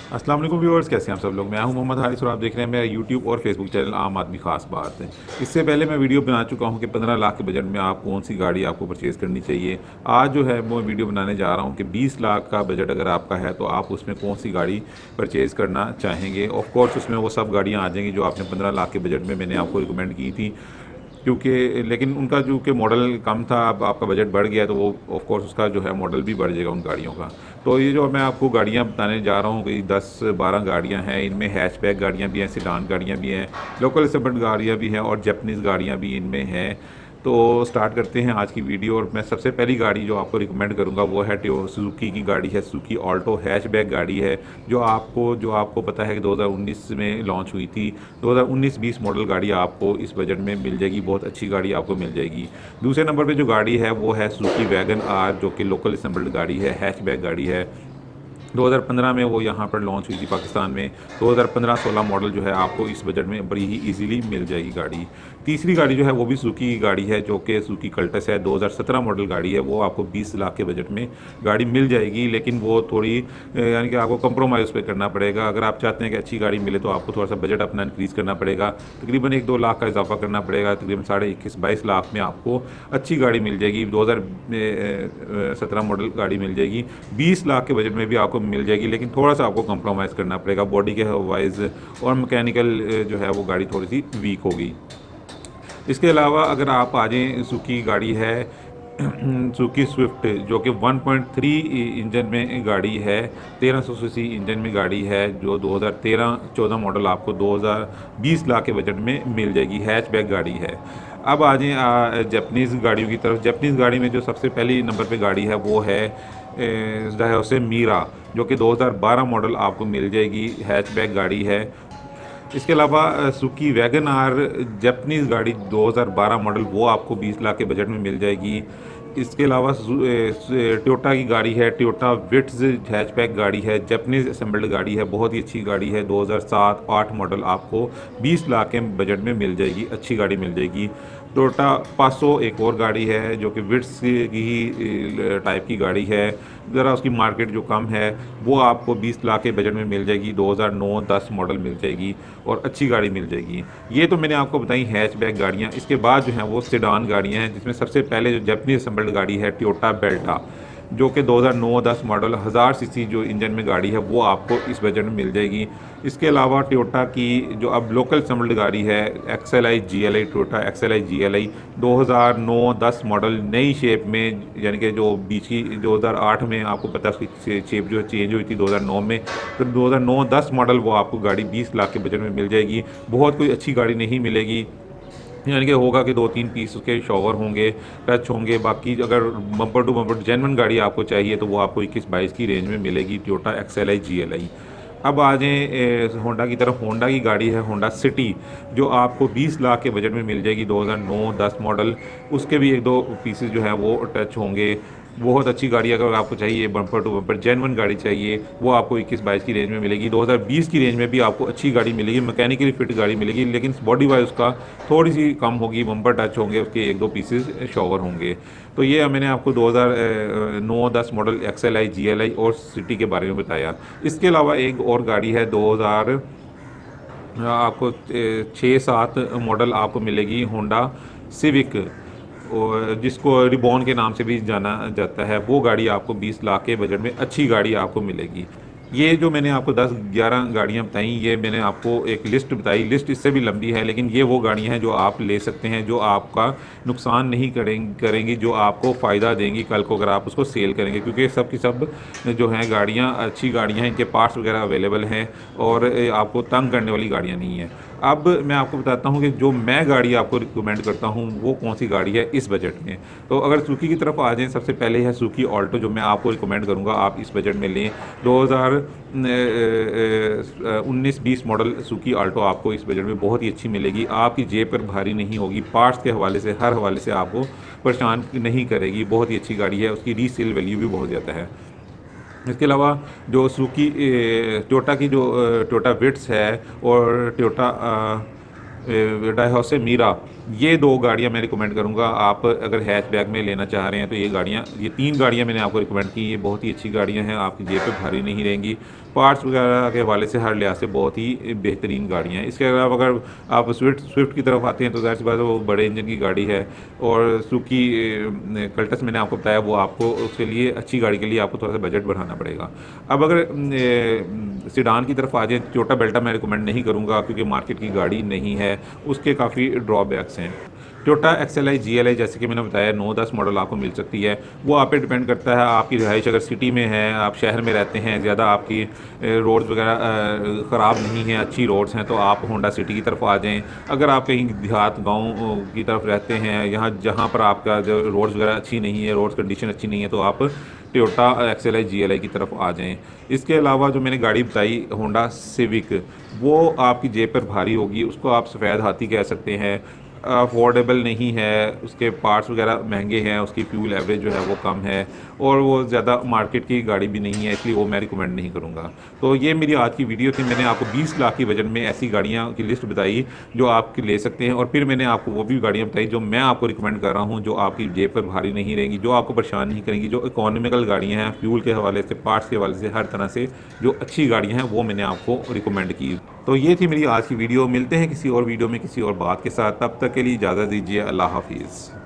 अस्सलाम वालेकुम व्यूअर्स, कैसे हैं आप सब लोग। मैं हूं मोहम्मद हारिस और आप देख रहे हैं मेरा यूट्यूब और फेसबुक चैनल आम आदमी खास बात है। इससे पहले मैं वीडियो बना चुका हूं कि 15 लाख के बजट में आप कौन सी गाड़ी आपको परचेज़ करनी चाहिए। आज जो है वो वीडियो बनाने जा रहा हूं कि 20 लाख का बजट अगर आपका है तो आप उसमें कौन सी गाड़ी परचेज़ करना चाहेंगे। ऑफ कोर्स उसमें वो सब गाड़ियाँ आ जाएंगी जो आपने 15 लाख के बजट में मैंने आपको रिकमेंड की थी, क्योंकि लेकिन उनका जो कि मॉडल कम था, अब आपका बजट बढ़ गया तो वो ऑफ कोर्स उसका जो है मॉडल भी बढ़ जाएगा उन गाड़ियों का। तो ये जो मैं आपको गाड़ियाँ बताने जा रहा हूँ कि 10-12 गाड़ियाँ हैं, इनमें हैचबैक गाड़ियाँ भी हैं, सेडान गाड़ियाँ भी हैं, लोकल सेगमेंट गाड़ियाँ भी हैं और जापानीज़ गाड़ियाँ भी इनमें हैं। तो स्टार्ट करते हैं आज की वीडियो। और मैं सबसे पहली गाड़ी जो आपको रिकमेंड करूँगा वो है सुजुकी की गाड़ी है, सुजुकी ऑल्टो हैचबैक गाड़ी है, जो आपको पता है कि 2019 में लॉन्च हुई थी। 2019-20 मॉडल गाड़ी आपको इस बजट में मिल जाएगी, बहुत अच्छी गाड़ी आपको मिल जाएगी। दूसरे नंबर पे जो गाड़ी है वो है सुजुकी वैगन आर, जो कि लोकल असेंबल्ड गाड़ी है, हैचबैक गाड़ी है। 2015 में वो यहाँ पर लॉन्च हुई थी पाकिस्तान में। 2015-16 मॉडल जो है आपको इस बजट में बड़ी ही इजीली मिल जाएगी गाड़ी। तीसरी गाड़ी जो है वो भी सुजुकी की गाड़ी है, जो कि सुजुकी कल्टस है, 2017 मॉडल गाड़ी है। वो आपको 20 लाख के बजट में गाड़ी मिल जाएगी, लेकिन वो थोड़ी यानी कि आपको कंप्रोमाइज़ पे करना पड़ेगा। अगर आप चाहते हैं कि अच्छी गाड़ी मिले तो आपको थोड़ा सा बजट अपना इंक्रीज़ करना पड़ेगा, तकरीबन 1-2 लाख का इजाफा करना पड़ेगा। तकरीबन 21-22 लाख में आपको अच्छी गाड़ी मिल जाएगी, 2017 मॉडल गाड़ी मिल जाएगी। 20 लाख के बजट में भी आपको मिल जाएगी, लेकिन थोड़ा सा आपको कंप्रोमाइज़ करना पड़ेगा बॉडी के वाइज, और मैकेनिकल जो है वो गाड़ी थोड़ी सी वीक होगी। इसके अलावा अगर आप आ जाएँ, सुजुकी गाड़ी है सुजुकी स्विफ्ट, जो कि 1.3 इंजन में गाड़ी है, 1300 सीसी इंजन में गाड़ी है, जो 2013-14 मॉडल आपको 2020 लाख के बजट में मिल जाएगी, हैचबैक गाड़ी है। अब आ जाएँ जापानीज़ गाड़ियों की तरफ। जापानीज़ गाड़ी में जो सबसे पहली नंबर पे गाड़ी है वो है डायोसे मीरा, जो कि 2012 मॉडल आपको मिल जाएगी, हैचबैक गाड़ी है। इसके अलावा सुजुकी वैगन आर जापानीज़ गाड़ी 2012 मॉडल, वो आपको 20 लाख के बजट में मिल जाएगी। इसके अलावा टोयोटा की गाड़ी है, टोयोटा विट्ज़ हैचबैक गाड़ी है, जापानीज़ असेंबल्ड गाड़ी है, बहुत ही अच्छी गाड़ी है, 2007-8 मॉडल आपको 20 लाख के बजट में मिल जाएगी, अच्छी गाड़ी मिल जाएगी। टोयोटा पासो एक और गाड़ी है जो कि विट्स की ही टाइप की गाड़ी है, ज़रा उसकी मार्केट जो कम है, वो आपको 20 लाख के बजट में मिल जाएगी, 2009-10 मॉडल मिल जाएगी और अच्छी गाड़ी मिल जाएगी। ये तो मैंने आपको बताई हैचबैक गाड़ियाँ। इसके बाद जो हैं वो सेडान गाड़ियाँ हैं, जिसमें सबसे पहले जो जापानीज़ असेंबल्ड गाड़ी है टोयोटा बेल्टा, जो कि 2009-10 मॉडल 1000 सीसी जो इंजन में गाड़ी है, वो आपको इस बजट में मिल जाएगी। इसके अलावा टोयोटा की जो अब लोकल असेंबल्ड गाड़ी है, XLi GLI, Toyota XLi GLI 2009-10 model नई शेप में, यानी कि जो बीच की 2008 में आपको पता है उसकी शेप जो चेंज हुई थी 2009 में, तो 2009-10 मॉडल वो आपको गाड़ी 20 लाख के बजट में मिल जाएगी। बहुत कोई अच्छी गाड़ी नहीं मिलेगी, यानी कि होगा कि 2-3 पीस उसके शॉवर होंगे, टच होंगे, बाकी अगर बम्पर टू बम्पर जेन्युइन गाड़ी आपको चाहिए तो वो आपको 21-22 की रेंज में मिलेगी, टोयोटा एक्सएलआई जीएलआई। अब आ जाएँ होंडा की तरफ। होंडा की गाड़ी है होंडा सिटी, जो आपको 20 लाख के बजट में मिल जाएगी, 2009-10 मॉडल। उसके भी 1-2 पीसेस जो हैं वो टच होंगे। बहुत अच्छी गाड़ी अगर आपको चाहिए, बम्पर टू बम्पर जेन्युइन गाड़ी चाहिए, वो आपको 21-22 की रेंज में मिलेगी। 2020 की रेंज में भी आपको अच्छी गाड़ी मिलेगी, मैकेनिकली फिट गाड़ी मिलेगी, लेकिन बॉडी वाइज उसका थोड़ी सी कम होगी, बम्पर टच होंगे, उसके 1-2 पीसेस शॉवर होंगे। तो ये मैंने आपको 2009-10 मॉडल एक्सएलआई जीएलआई और सिटी के बारे में बताया। इसके अलावा एक और गाड़ी है 2000 आपको 6-7 मॉडल आपको मिलेगी, होंडा सिविक, और जिसको रिबॉन के नाम से भी जाना जाता है। वो गाड़ी आपको 20 लाख के बजट में अच्छी गाड़ी आपको मिलेगी। ये जो मैंने आपको 10-11 गाड़ियाँ बताई, ये मैंने आपको एक लिस्ट बताई, लिस्ट इससे भी लंबी है, लेकिन ये वो गाड़ियाँ हैं जो आप ले सकते हैं, जो आपका नुकसान नहीं करेंगी, जो आपको फ़ायदा देंगी कल को अगर आप उसको सेल करेंगे, क्योंकि सब की सब जो हैं गाड़ियाँ अच्छी गाड़ियाँ हैं, इनके पार्ट्स वगैरह अवेलेबल हैं और आपको तंग करने वाली गाड़ियाँ नहीं हैं। अब मैं आपको बताता हूँ कि जो मैं गाड़ी आपको रिकमेंड करता हूँ वो कौन सी गाड़ी है इस बजट में। तो अगर सुजुकी की तरफ आ जाएँ, सबसे पहले है सुजुकी ऑल्टो, जो मैं आपको रिकमेंड करूँगा आप इस बजट में लें। 2019-20 मॉडल सुजुकी ऑल्टो आपको इस बजट में बहुत ही अच्छी मिलेगी, आपकी जेब पर भारी नहीं होगी, पार्ट्स के हवाले से हर हवाले से आपको परेशान नहीं करेगी, बहुत ही अच्छी गाड़ी है, उसकी रीसेल वैल्यू भी बहुत ज़्यादा है। इसके अलावा जो सुजुकी टोयोटा की जो टोयोटा विट्स है और टोयोटा डायहॉसे मीरा, ये 2 गाड़ियाँ मैं रिकमेंड करूँगा। आप अगर हैचबैक में लेना चाह रहे हैं तो ये 3 गाड़ियाँ मैंने आपको रिकमेंड की, ये बहुत ही अच्छी गाड़ियाँ हैं, आपकी जेब पे भारी नहीं रहेंगी। पार्ट्स वगैरह के हवाले से हर लिहाज से बहुत ही बेहतरीन गाड़ियाँ हैं। इसके अलावा अगर आप स्विफ्ट की तरफ आते हैं तो ज़ाहिर सी बात है वो बड़े इंजन की गाड़ी है, और सुजुकी कल्टस मैंने आपको बताया वो आपको उसके लिए अच्छी गाड़ी के लिए आपको थोड़ा सा बजट बढ़ाना पड़ेगा। अब अगर सेडान की तरफ आ जाएँ, टोयोटा बेल्टा मैं रिकमेंड नहीं करूँगा क्योंकि मार्केट की गाड़ी नहीं है, उसके काफ़ी ड्रॉबैक्स हैं। टोयोटा एक्सएलआई जीएलआई जैसे कि मैंने बताया 9-10 मॉडल आपको मिल सकती है, वो आप पे डिपेंड करता है आपकी रिहाइश अगर सिटी में है, आप शहर में रहते हैं, ज़्यादा आपकी रोड्स वगैरह ख़राब नहीं हैं, अच्छी रोड्स हैं, तो आप होंडा सिटी की तरफ आ जाएँ। अगर आप कहीं देहात गाँव की तरफ रहते हैं, यहाँ जहाँ पर आपका जो रोड्स वगैरह अच्छी नहीं है, रोड्स कंडीशन अच्छी नहीं है, तो आप टोयोटा एक्सएलआई जीएलआई की तरफ आ जाएँ। इसके अलावा जो मैंने गाड़ी बताई होंडा सिविक, वो आपकी जेब पर भारी होगी, उसको आप सफ़ेद हाथी कह सकते हैं। अफोर्डेबल नहीं है, उसके पार्ट्स वगैरह महंगे हैं, उसकी फ्यूल एवरेज जो है वो कम है, और वो ज़्यादा मार्केट की गाड़ी भी नहीं है, इसलिए वो मैं रिकमेंड नहीं करूँगा। तो ये मेरी आज की वीडियो थी। मैंने आपको 20 लाख की बजट में ऐसी गाड़ियाँ की लिस्ट बताई जो आप ले सकते हैं, और फिर मैंने आपको वो भी गाड़ियाँ बताई जो मैं आपको रिकमेंड कर रहा हूँ, जो आपकी जेब पर भारी नहीं रहेंगी, जो आपको परेशान नहीं करेंगी, जो इकोनॉमिकल गाड़ियाँ हैं, फ्यूल के हवाले से, पार्ट्स के हवाले से, हर तरह से जो अच्छी गाड़ियाँ हैं वो मैंने आपको रिकमेंड की। तो ये थी मेरी आज की वीडियो। मिलते हैं किसी और वीडियो में किसी और बात के साथ, तब तक के लिए इजाज़त दीजिए। अल्लाह हाफिज़।